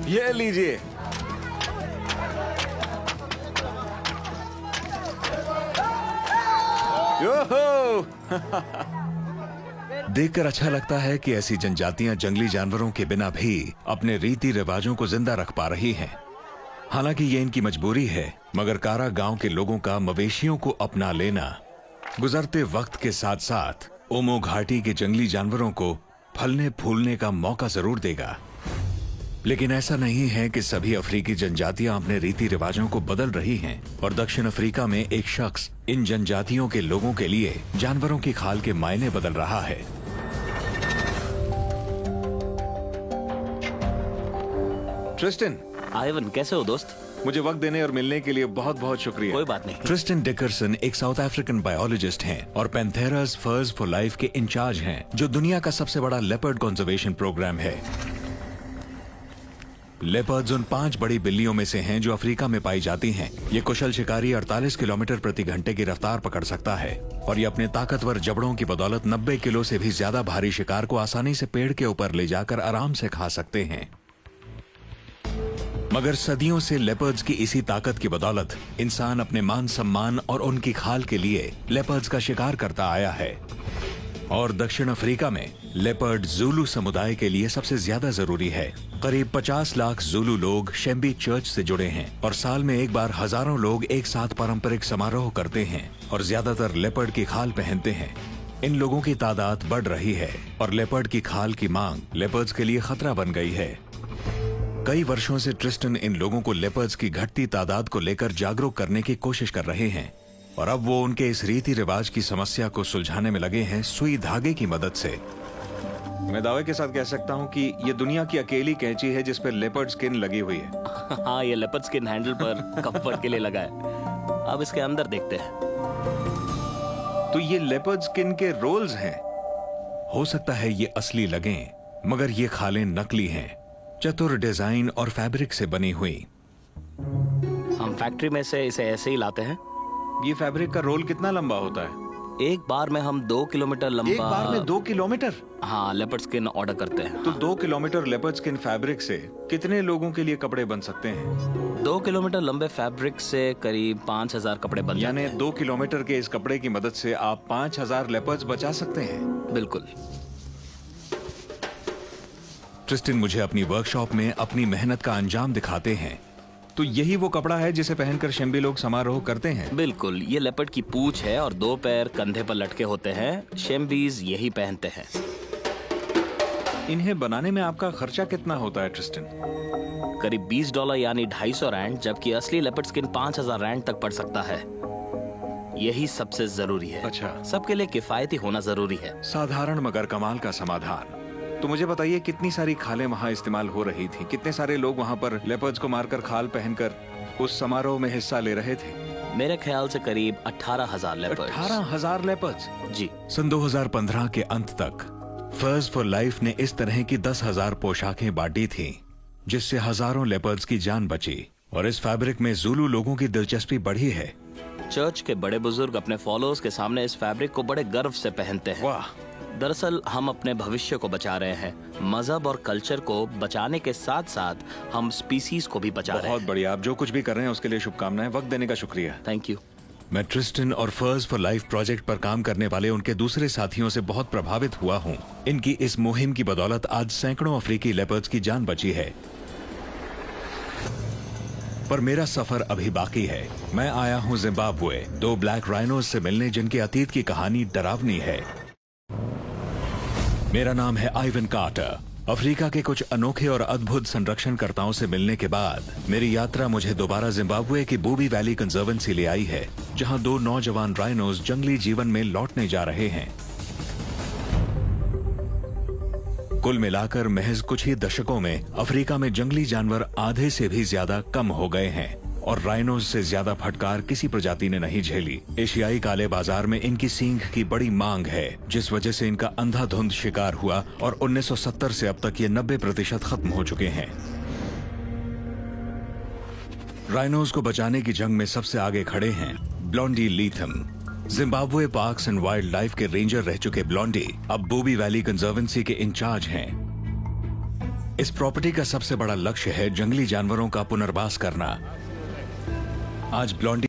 ये लीजिए। देखकर अच्छा लगता है कि ऐसी जनजातियां जंगली जानवरों के बिना भी अपने रीति रिवाजों को जिंदा रख पा रही हैं। हालांकि ये इनकी मजबूरी है, मगर कारा गांव के लोगों का मवेशियों को अपना लेना गुजरते वक्त के साथ साथ ओमो घाटी के जंगली जानवरों को फलने फूलने का मौका जरूर देगा। लेकिन ऐसा नहीं है कि सभी अफ्रीकी जनजातियां अपने रीति रिवाजों को बदल रही हैं और दक्षिण अफ्रीका में एक शख्स इन जनजातियों के लोगों के लिए जानवरों की खाल के मायने बदल रहा है। ट्रिस्टन। आइवन, कैसे हो दोस्त? मुझे वक्त देने और मिलने के लिए बहुत बहुत शुक्रिया। कोई बात नहीं। ट्रिस्टन डिकरसन एक साउथ अफ्रीकन बायोलॉजिस्ट हैं और पैंथेरास फर्स फॉर लाइफ के इंचार्ज हैं, जो दुनिया का सबसे बड़ा लेपर्ड कंजर्वेशन प्रोग्राम है। लेपर्ड्स उन 5 बड़ी बिल्लियों में से हैं जो अफ्रीका में पाई जाती हैं। ये कुशल शिकारी 48 किलोमीटर प्रति घंटे की रफ्तार पकड़ सकता है और ये अपने ताकतवर जबड़ों की बदौलत 90 किलो से भी ज्यादा भारी शिकार को आसानी से पेड़ के ऊपर ले जाकर आराम से खा सकते हैं। मगर सदियों से लेपर्ड्स की इसी ताकत की बदौलत इंसान अपने मान सम्मान और उनकी खाल के लिए लेपर्ड्स का शिकार करता आया है। और दक्षिण अफ्रीका में लेपर्ड ज़ूलू समुदाय के लिए सबसे ज्यादा जरूरी है। करीब 50 लाख ज़ूलू लोग शेम्बी चर्च से जुड़े हैं और साल में एक बार हजारों लोग एक साथ पारंपरिक समारोह करते हैं और ज्यादातर लेपर्ड की खाल पहनते हैं। इन लोगों की तादाद बढ़ रही है और लेपर्ड की खाल की मांग लेपर्ड्स के लिए खतरा बन गई है। कई वर्षों से ट्रिस्टन इन लोगों को लेपर्ड्स की घटती तादाद को लेकर जागरूक करने की कोशिश कर रहे हैं और अब वो उनके इस रीति रिवाज की समस्या को सुलझाने में लगे हैं सुई धागे की मदद से। मैं दावे के साथ कह सकता हूँ कि ये दुनिया की अकेली कैंची है जिस पर लेपर्ड स्किन लगी हुई है। हाँ, ये लेपर्ड स्किन हैंडल पर कंफर्ट के लिए लगा है। अब इसके अंदर देखते हैं। तो ये लेपर्ड स्किन के रोल्स हैं। हो सकता है ये असली लगें, मगर ये खालें नकली हैं, चतुर डिजाइन और फैब्रिक से बनी हुई। हम फैक्ट्री में से इसे ऐसे ही लाते हैं। ये फैब्रिक का रोल कितना लंबा होता है? एक बार में हम 2 किलोमीटर लंबा। एक बार में 2 किलोमीटर? हाँ, लेपर्ड स्किन ऑर्डर करते हैं। तो 2 किलोमीटर लेपर्ड स्किन फैब्रिक से कितने लोगों के लिए कपड़े बन सकते हैं? 2 किलोमीटर लंबे फैब्रिक से करीब 5000 कपड़े बन जाते हैं। यानी 2 किलोमीटर के इस कपड़े की मदद से आप 5000 लेपर्ड्स बचा सकते हैं। बिल्कुल। ट्रिस्टन मुझे अपनी वर्कशॉप में अपनी मेहनत का अंजाम दिखाते हैं। तो यही वो कपड़ा है जिसे पहनकर शेम्बी लोग समारोह करते हैं? बिल्कुल, ये लेपर्ड की पूंछ है और 2 पैर कंधे पर लटके होते हैं। शेम्बीज यही पहनते हैं। इन्हें बनाने में आपका खर्चा कितना होता है ट्रिस्टन? करीब $20 यानी 250 रैंड, जबकि असली लेपर्ड स्किन 5000 रैंड तक पड़ सकता है। यही सबसे जरूरी है। अच्छा, सबके लिए किफायती होना जरूरी है। साधारण मगर कमाल का समाधान। तो मुझे बताइए, कितनी सारी खालें वहाँ इस्तेमाल हो रही थी? कितने सारे लोग वहाँ पर लेपर्ड्स को मारकर खाल पहनकर उस समारोह में हिस्सा ले रहे थे? मेरे ख्याल से करीब 18,000 लेपर्ड्स। 18,000 लेपर्ड्स? जी। सन 2015 के अंत तक फर्स फॉर लाइफ ने इस तरह की 10,000 पोशाकें बांटी थीं, जिससे हजारों लेपर्ड्स की जान बची और इस फैब्रिक में ज़ूलू लोगों की दिलचस्पी बढ़ी है। चर्च के बड़े बुजुर्ग अपने फॉलोअर्स के सामने इस फैब्रिक को बड़े गर्व से पहनते हैं। वाह! दरअसल हम अपने भविष्य को बचा रहे हैं। मजहब और कल्चर को बचाने के साथ साथ हम स्पीसीज को भी बचा रहे हैं। बहुत बढ़िया। आप जो कुछ भी कर रहे हैं उसके लिए शुभकामनाएं। वक्त देने का शुक्रिया। Thank you. मैं ट्रिस्टन और फर्स फॉर लाइफ प्रोजेक्ट पर काम करने वाले उनके दूसरे साथियों से बहुत प्रभावित हुआ हूँ। इनकी इस मुहिम की बदौलत आज सैकड़ों अफ्रीकी लेपर्ड्स की जान बची है। पर मेरा सफर अभी बाकी है। मैं आया हूँ जिम्बाब्वे 2 ब्लैक राइनोज से मिलने, जिनके अतीत की कहानी डरावनी है। मेरा नाम है आइवन कार्टर। अफ्रीका के कुछ अनोखे और अद्भुत संरक्षणकर्ताओं से मिलने के बाद मेरी यात्रा मुझे दोबारा जिम्बाब्वे की बूबी वैली कंजर्वेंसी ले आई है, जहां 2 नौजवान राइनोज जंगली जीवन में लौटने जा रहे हैं। कुल मिलाकर महज कुछ ही दशकों में अफ्रीका में जंगली जानवर आधे से भी ज्यादा कम हो गए हैं और राइनोज से ज्यादा फटकार किसी प्रजाति ने नहीं झेली। एशियाई काले बाजार में इनकी सींग की बड़ी मांग है, जिस वजह से इनका अंधाधुंध शिकार हुआ और 1970 से अब तक ये 90% खत्म हो चुके हैं। राइनोज को बचाने की जंग में सबसे आगे खड़े हैं Blondie Leatham. Zimbabwe Parks and Wildlife के रेंजर रह चुके ब्लॉन्डी अब बूबी वैली कंजर्वेंसी के इंचार्ज हैं। इस प्रॉपर्टी का सबसे बड़ा लक्ष्य है जंगली जानवरों का पुनर्वास करना। आज ब्लॉन्डी